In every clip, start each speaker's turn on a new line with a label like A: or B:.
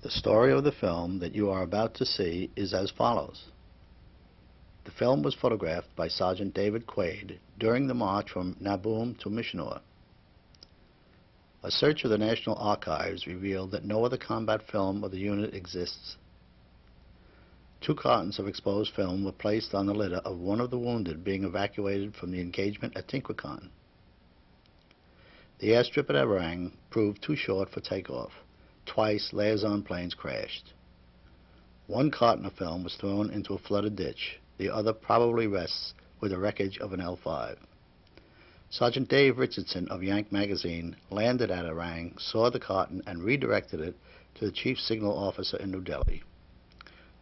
A: The story of the film that you are about to see is as follows. The film was photographed by Sergeant David Quaid during the march from Naboom to Mishinur. A search of the National Archives revealed that no other combat film of the unit exists. 2 cartons of exposed film were placed on the litter of one of the wounded being evacuated from the engagement at Tinquicon. The airstrip at Everang proved too short for takeoff. Twice, liaison planes crashed. 1 carton of film was thrown into a flooded ditch. The other probably rests with the wreckage of an L-5. Sergeant Dave Richardson of Yank magazine landed at Everang, saw the carton, and redirected it to the chief signal officer in New Delhi.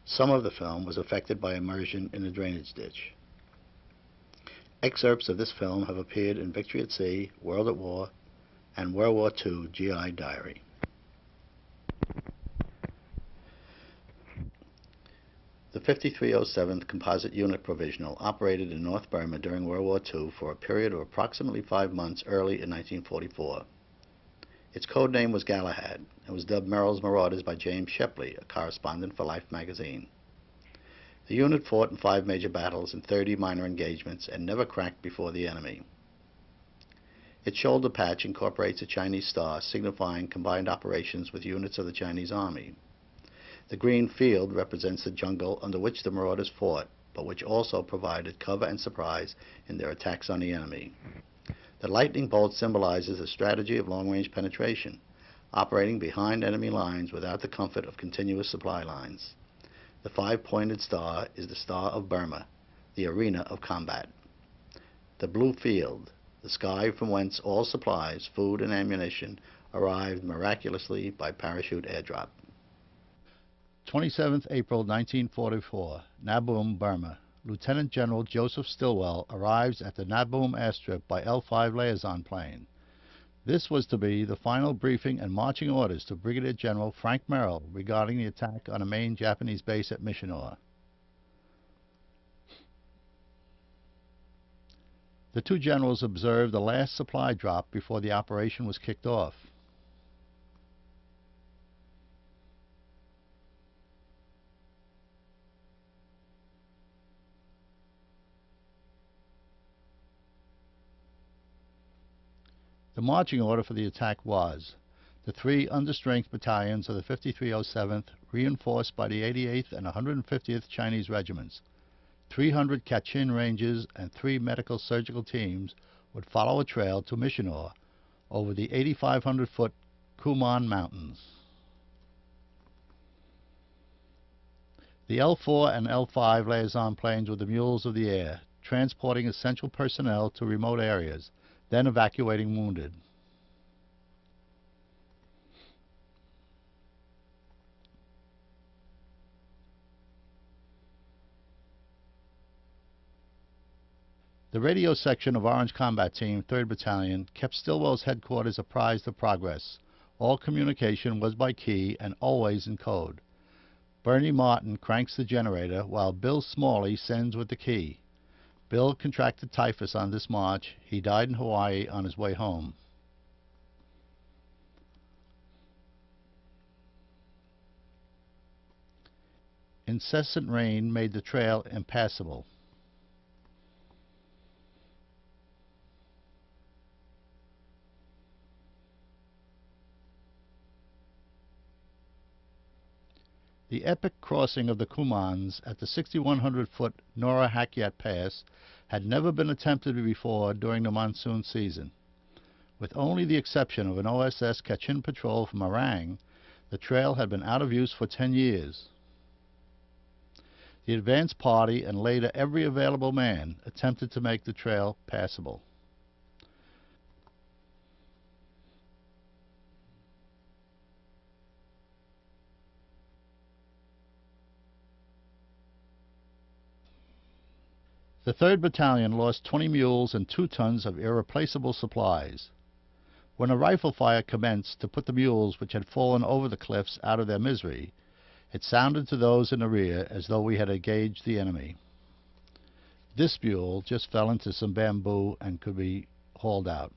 A: Some of the film was affected by immersion in the drainage ditch. Excerpts of this film have appeared in Victory at Sea, World at War, and World War II GI Diary. The 5307th Composite Unit Provisional operated in North Burma during World War II for a period of approximately 5 months early in 1944. Its code name was Galahad and was dubbed Merrill's Marauders by James Shepley, a correspondent for Life magazine. The unit fought in 5 major battles and 30 minor engagements and never cracked before the enemy. Its shoulder patch incorporates a Chinese star signifying combined operations with units of the Chinese Army. The green field represents the jungle under which the Marauders fought, but which also provided cover and surprise in their attacks on the enemy. The lightning bolt symbolizes a strategy of long-range penetration, operating behind enemy lines without the comfort of continuous supply lines. The 5-pointed star is the Star of Burma, the arena of combat. The blue field, the sky from whence all supplies, food and ammunition, arrived miraculously by parachute airdrop. 27th April 1944, Naboom, Burma. Lieutenant General Joseph Stilwell arrives at the Naboom airstrip by L-5 liaison plane. This was to be the final briefing and marching orders to Brigadier General Frank Merrill regarding the attack on a main Japanese base at Mishinur. The 2 generals observed the last supply drop before the operation was kicked off. The marching order for the attack was the 3 understrength battalions of the 5307th, reinforced by the 88th and 150th Chinese regiments. 300 Kachin Rangers and 3 medical surgical teams would follow a trail to Mishinur over the 8,500-foot Kuman Mountains. The L-4 and L-5 liaison planes were the mules of the air, transporting essential personnel to remote areas, then evacuating wounded. The radio section of Orange Combat Team, 3rd Battalion, kept Stilwell's headquarters apprised of progress. All communication was by key and always in code. Bernie Martin cranks the generator while Bill Smalley sends with the key. Bill contracted typhus on this march. He died in Hawaii on his way home. Incessant rain made the trail impassable. The epic crossing of the Kumans at the 6,100-foot Nora Hakyat Pass had never been attempted before during the monsoon season. With only the exception of an OSS Kachin patrol from Arang, the trail had been out of use for 10 years. The advance party, and later every available man, attempted to make the trail passable. The 3rd Battalion lost 20 mules and 2 tons of irreplaceable supplies. When a rifle fire commenced to put the mules which had fallen over the cliffs out of their misery, it sounded to those in the rear as though we had engaged the enemy. This mule just fell into some bamboo and could be hauled out.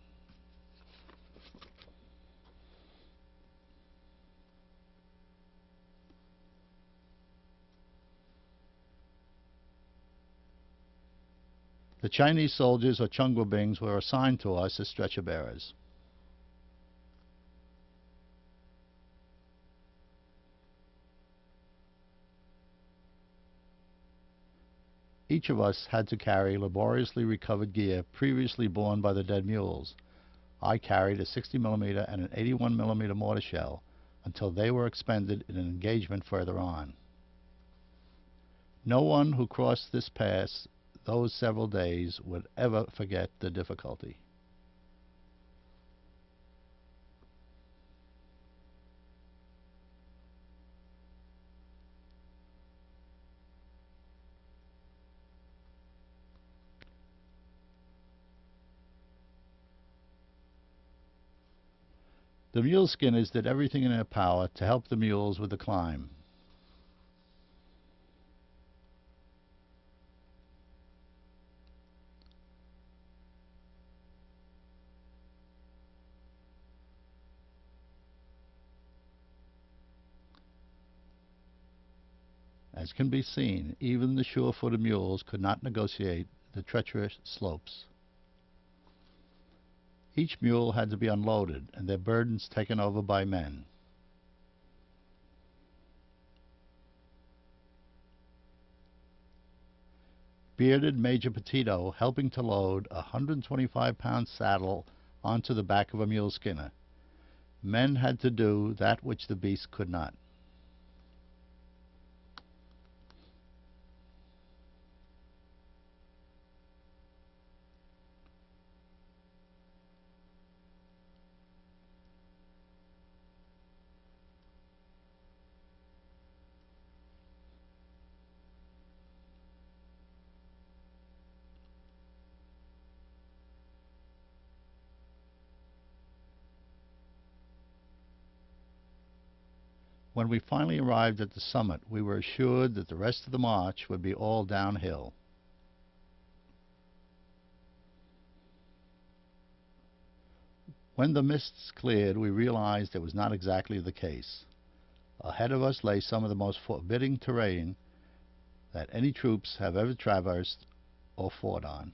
A: The Chinese soldiers or Chungwabings were assigned to us as stretcher bearers. Each of us had to carry laboriously recovered gear previously borne by the dead mules. I carried a 60mm and an 81mm mortar shell until they were expended in an engagement further on. No one who crossed this pass those several days would ever forget the difficulty. The mule skinners did everything in their power to help the mules with the climb. As can be seen, even the sure-footed mules could not negotiate the treacherous slopes. Each mule had to be unloaded and their burdens taken over by men. Bearded Major Petito helping to load a 125-pound saddle onto the back of a mule skinner. Men had to do that which the beast could not. When we finally arrived at the summit, we were assured that the rest of the march would be all downhill. When the mists cleared, we realized it was not exactly the case. Ahead of us lay some of the most forbidding terrain that any troops have ever traversed or fought on.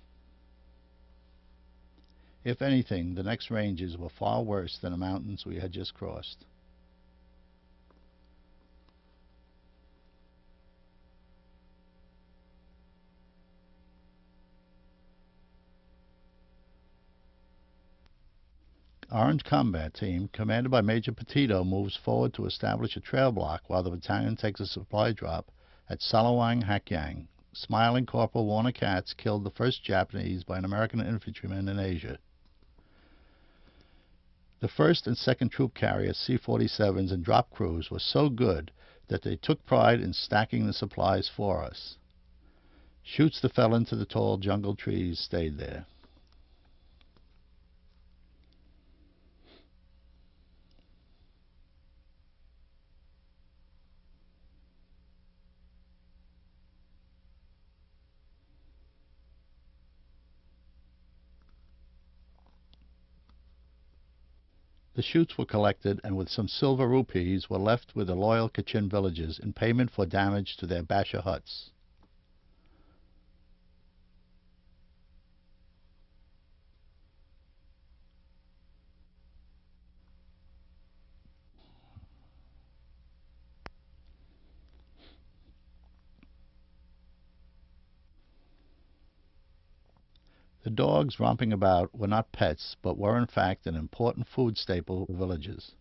A: If anything, the next ranges were far worse than the mountains we had just crossed. Orange Combat Team, commanded by Major Petito, moves forward to establish a trail block while the battalion takes a supply drop at Salawang Hakyang. Smiling Corporal Warner Katz killed the first Japanese by an American infantryman in Asia. The 1st and 2nd Troop Carrier C-47s and drop crews were so good that they took pride in stacking the supplies for us. Chutes that fell into the tall jungle trees stayed there. The chutes were collected and with some silver rupees were left with the loyal Kachin villagers in payment for damage to their basha huts. The dogs romping about were not pets, but were in fact an important food staple for villagers.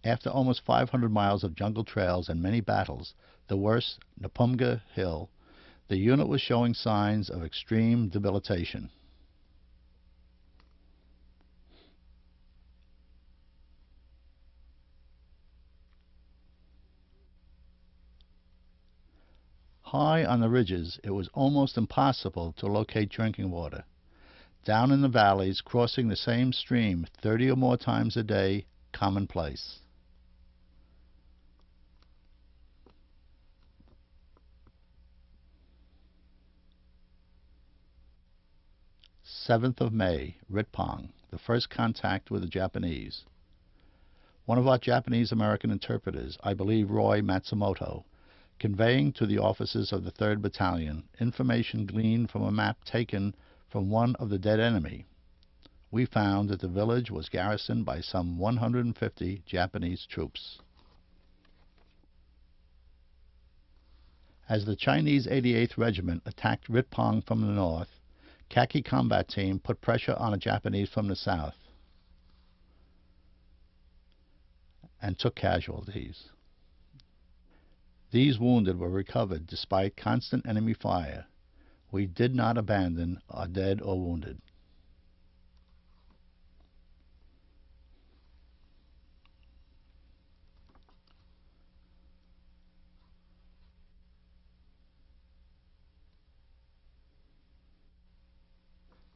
A: After almost 500 miles of jungle trails and many battles, the worst, Napumga Hill, the unit was showing signs of extreme debilitation. High on the ridges, it was almost impossible to locate drinking water. Down in the valleys, crossing the same stream 30 or more times a day, commonplace. "7th of May, Ritpong, the first contact with the Japanese. one of our Japanese-American interpreters, I believe Roy Matsumoto, conveying to the officers of the 3rd Battalion information gleaned from a map taken from one of the dead enemy, we found that the village was garrisoned by some 150 Japanese troops. As the Chinese 88th Regiment attacked Ritpong from the north, Khaki Combat Team put pressure on the Japanese from the south and took casualties. These wounded were recovered despite constant enemy fire. We did not abandon our dead or wounded.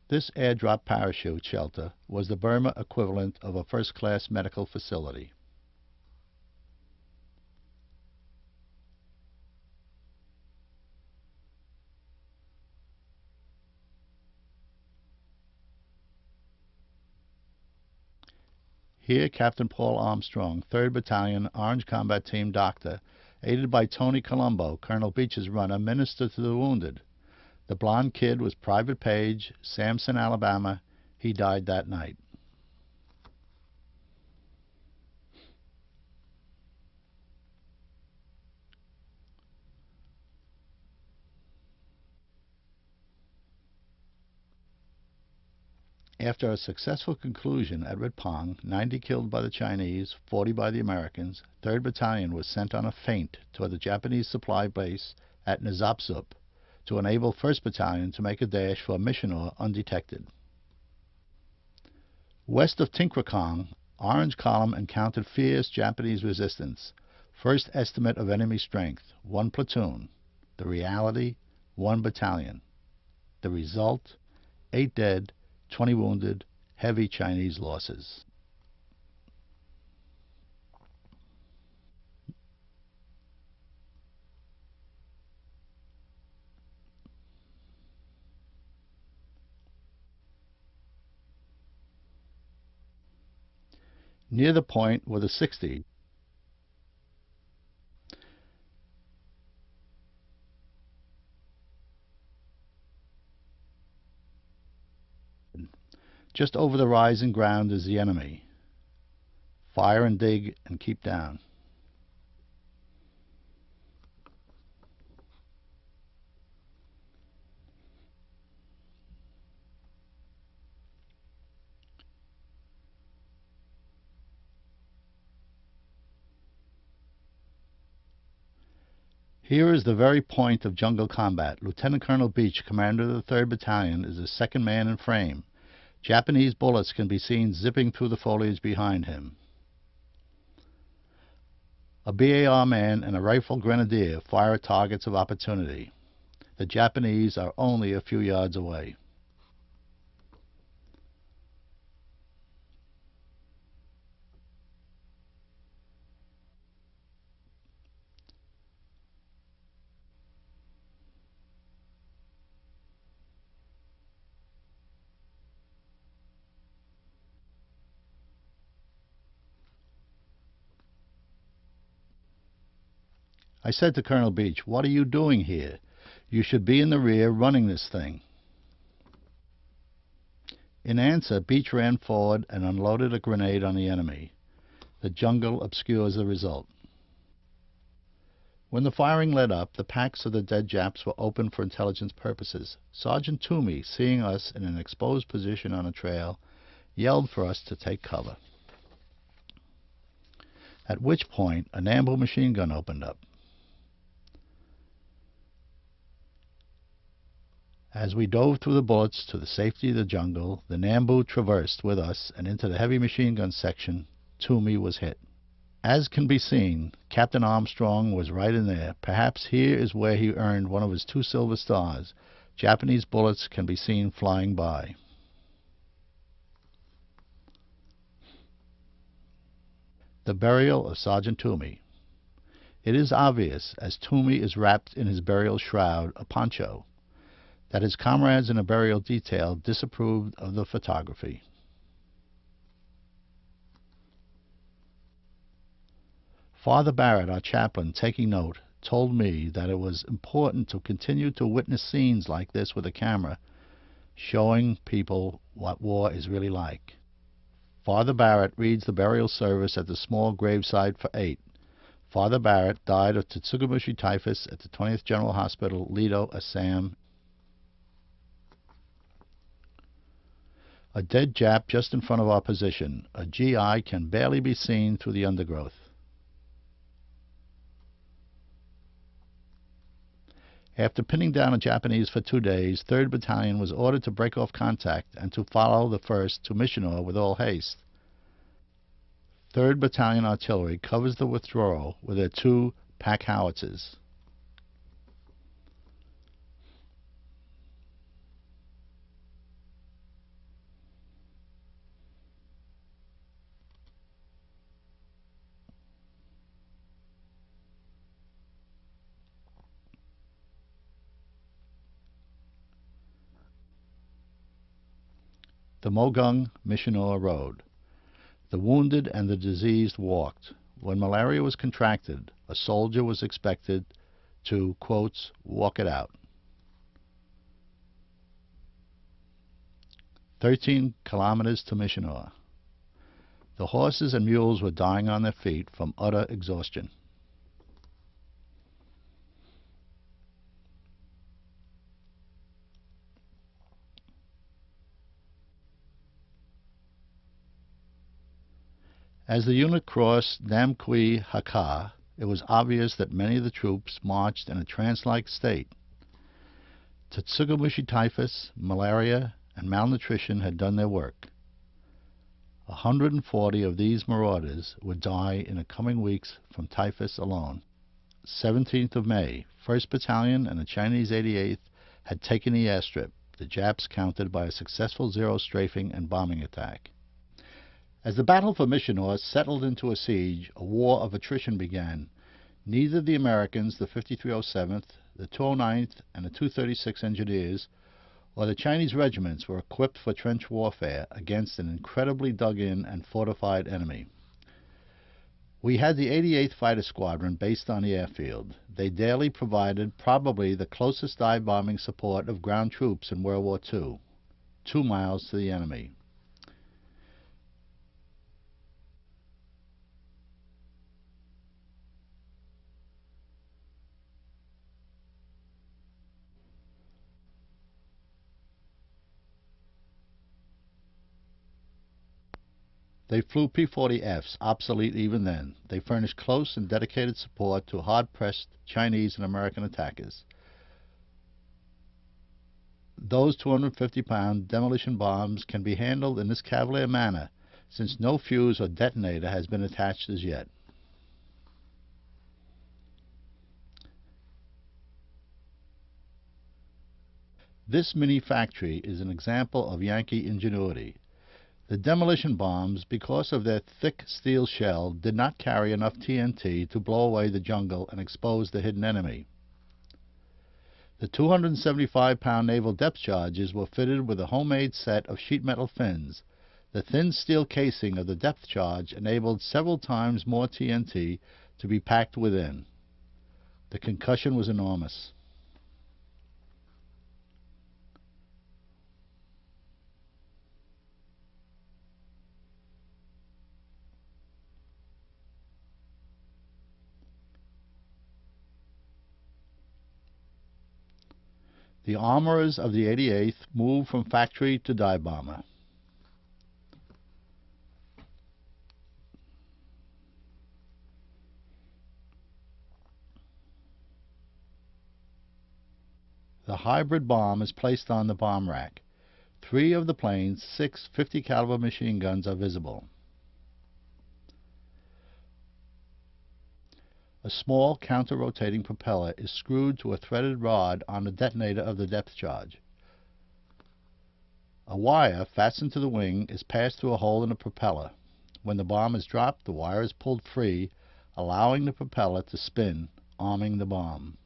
A: This airdrop parachute shelter was the Burma equivalent of a first-class medical facility. Here, Captain Paul Armstrong, 3rd Battalion, Orange Combat Team Doctor, aided by Tony Colombo, Colonel Beach's runner, ministered to the wounded. The blonde kid was Private Page, Samson, Alabama. He died that night. After a successful conclusion at Ritpong, 90 killed by the Chinese, 40 by the Americans, 3rd Battalion was sent on a feint toward the Japanese supply base at Nizapzup to enable 1st Battalion to make a dash for Missionor undetected. West of Tinkracong, Orange Column encountered fierce Japanese resistance. First estimate of enemy strength, 1 platoon. The reality, 1 battalion. The result, 8 dead, 20 wounded, heavy Chinese losses. Near the point were the 60. Just over the rising ground is the enemy. Fire and dig and keep down. Here is the very point of jungle combat. Lieutenant Colonel Beach, commander of the 3rd Battalion, is the second man in frame. Japanese bullets can be seen zipping through the foliage behind him. A BAR man and a rifle grenadier fire at targets of opportunity. The Japanese are only a few yards away. I said to Colonel Beach, "What are you doing here? You should be in the rear running this thing." In answer, Beach ran forward and unloaded a grenade on the enemy. The jungle obscures the result. When the firing let up, the packs of the dead Japs were open for intelligence purposes. Sergeant Toomey, seeing us in an exposed position on a trail, yelled for us to take cover. At which point, a Nambu machine gun opened up. As we dove through the bullets to the safety of the jungle, the Nambu traversed with us and into the heavy machine gun section. Toomey was hit. As can be seen, Captain Armstrong was right in there. Perhaps here is where he earned one of his 2 silver stars. Japanese bullets can be seen flying by. The burial of Sergeant Toomey. It is obvious, as Toomey is wrapped in his burial shroud, a poncho, that his comrades in a burial detail disapproved of the photography. Father Barrett, our chaplain, taking note, told me that it was important to continue to witness scenes like this with a camera, showing people what war is really like. Father Barrett reads the burial service at the small graveside for 8. Father Barrett died of Tsugamushi typhus at the 20th General Hospital, Lido, Assam. A dead Jap just in front of our position. A GI can barely be seen through the undergrowth. After pinning down a Japanese for 2 days, 3rd Battalion was ordered to break off contact and to follow the 1st to Missionor with all haste. 3rd Battalion Artillery covers the withdrawal with their 2 pack howitzers. The Mogung Missionor Road. The wounded and the diseased walked. When malaria was contracted, a soldier was expected to, quotes, walk it out. 13 kilometers to Missionor. The horses and mules were dying on their feet from utter exhaustion. As the unit crossed Namqui Hakka, it was obvious that many of the troops marched in a trance-like state. Tsugamushi typhus, malaria, and malnutrition had done their work. 140 of these marauders would die in the coming weeks from typhus alone. 17th of May, 1st Battalion and the Chinese 88th had taken the airstrip, the Japs countered by a successful zero strafing and bombing attack. As the battle for Missionor settled into a siege, a war of attrition began. Neither the Americans, the 5307th, the 209th, and the 236 Engineers, or the Chinese regiments were equipped for trench warfare against an incredibly dug-in and fortified enemy. We had the 88th Fighter Squadron based on the airfield. They daily provided probably the closest dive-bombing support of ground troops in World War II, 2 miles to the enemy. They flew P-40Fs, obsolete even then. They furnished close and dedicated support to hard-pressed Chinese and American attackers. Those 250-pound demolition bombs can be handled in this cavalier manner, since no fuse or detonator has been attached as yet. This mini-factory is an example of Yankee ingenuity. The demolition bombs, because of their thick steel shell, did not carry enough TNT to blow away the jungle and expose the hidden enemy. The 275-pound naval depth charges were fitted with a homemade set of sheet metal fins. The thin steel casing of the depth charge enabled several times more TNT to be packed within. The concussion was enormous. The armorers of the 88th moved from factory to dive bomber. The hybrid bomb is placed on the bomb rack. 3 of the plane's 6 50 caliber machine guns are visible. A small counter-rotating propeller is screwed to a threaded rod on the detonator of the depth charge. A wire fastened to the wing is passed through a hole in the propeller. When the bomb is dropped, the wire is pulled free, allowing the propeller to spin, arming the bomb.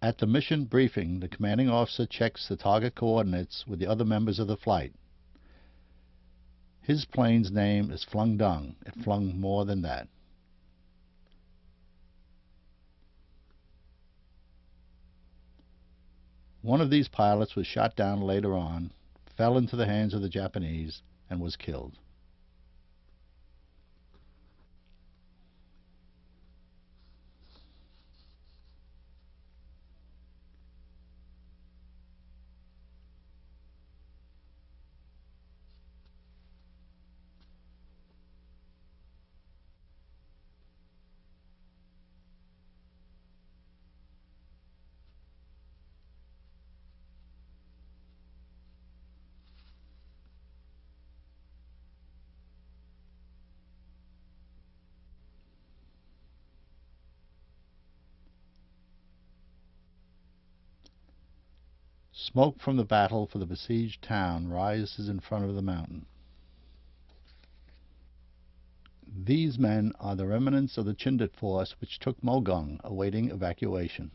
A: At the mission briefing, the commanding officer checks the target coordinates with the other members of the flight. His plane's name is Flung Dung. It flung more than that. One of these pilots was shot down later on, fell into the hands of the Japanese, and was killed. Smoke from the battle for the besieged town rises in front of the mountain. These men are the remnants of the Chindit force which took Mogung, awaiting evacuation.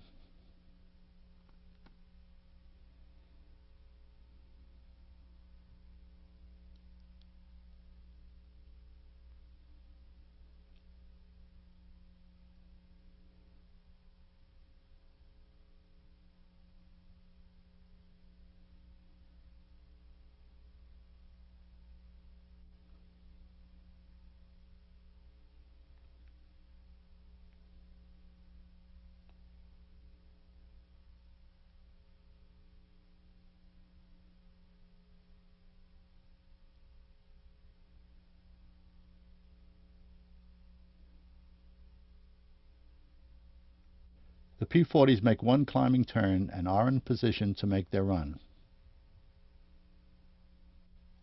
A: The P-40s make one climbing turn and are in position to make their run.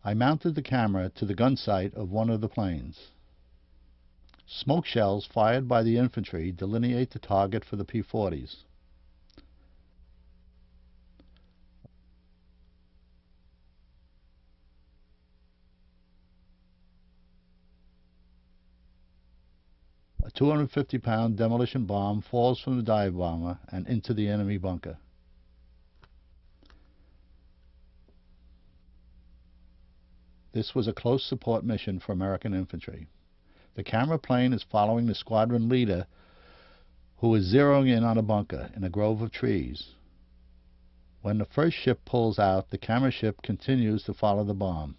A: I mounted the camera to the gun sight of one of the planes. Smoke shells fired by the infantry delineate the target for the P-40s. A 250-pound demolition bomb falls from the dive bomber and into the enemy bunker. This was a close support mission for American infantry. The camera plane is following the squadron leader, who is zeroing in on a bunker in a grove of trees. When the first ship pulls out, the camera ship continues to follow the bomb.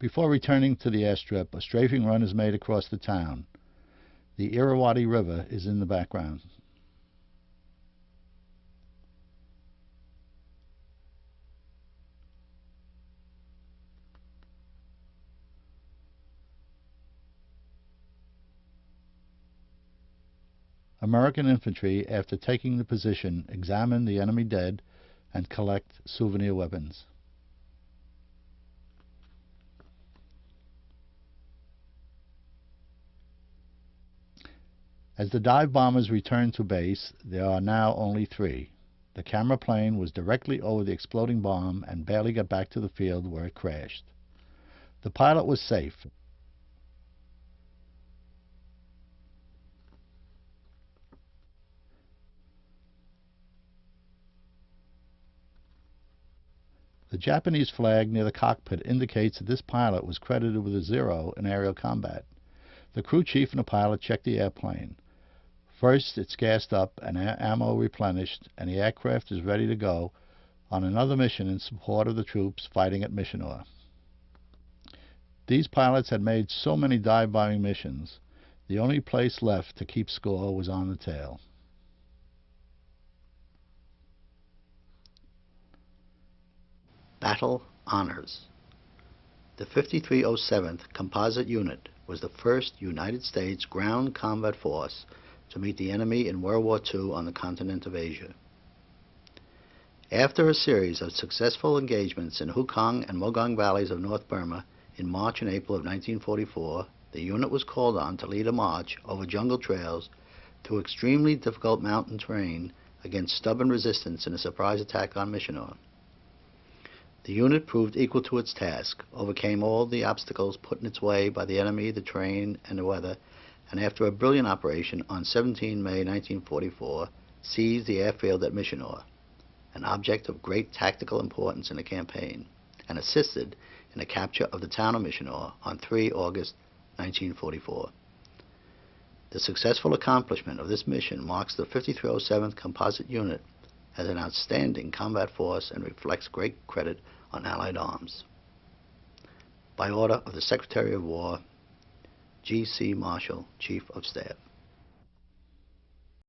A: Before returning to the airstrip, a strafing run is made across the town. The Irrawaddy River is in the background. American infantry, after taking the position, examine the enemy dead and collect souvenir weapons. As the dive bombers return to base, there are now only 3. The camera plane was directly over the exploding bomb and barely got back to the field where it crashed. The pilot was safe. The Japanese flag near the cockpit indicates that this pilot was credited with a 0 in aerial combat. The crew chief and the pilot checked the airplane. First, it's gassed up and ammo replenished, and the aircraft is ready to go on another mission in support of the troops fighting at Missionor. These pilots had made so many dive-bombing missions, the only place left to keep score was on the tail. Battle Honors. The 5307th Composite Unit was the first United States ground combat force to meet the enemy in World War II on the continent of Asia. After a series of successful engagements in Hukong and Mogung valleys of North Burma in March and April of 1944, the unit was called on to lead a march over jungle trails through extremely difficult mountain terrain against stubborn resistance in a surprise attack on Missionor. The unit proved equal to its task, overcame all the obstacles put in its way by the enemy, the terrain, and the weather, and after a brilliant operation on 17 May 1944, seized the airfield at Misionor, an object of great tactical importance in the campaign, and assisted in the capture of the town of Misionor on 3 August 1944. The successful accomplishment of this mission marks the 5307th Composite Unit as an outstanding combat force and reflects great credit on Allied arms. By order of the Secretary of War, G. C. Marshall, Chief of Staff.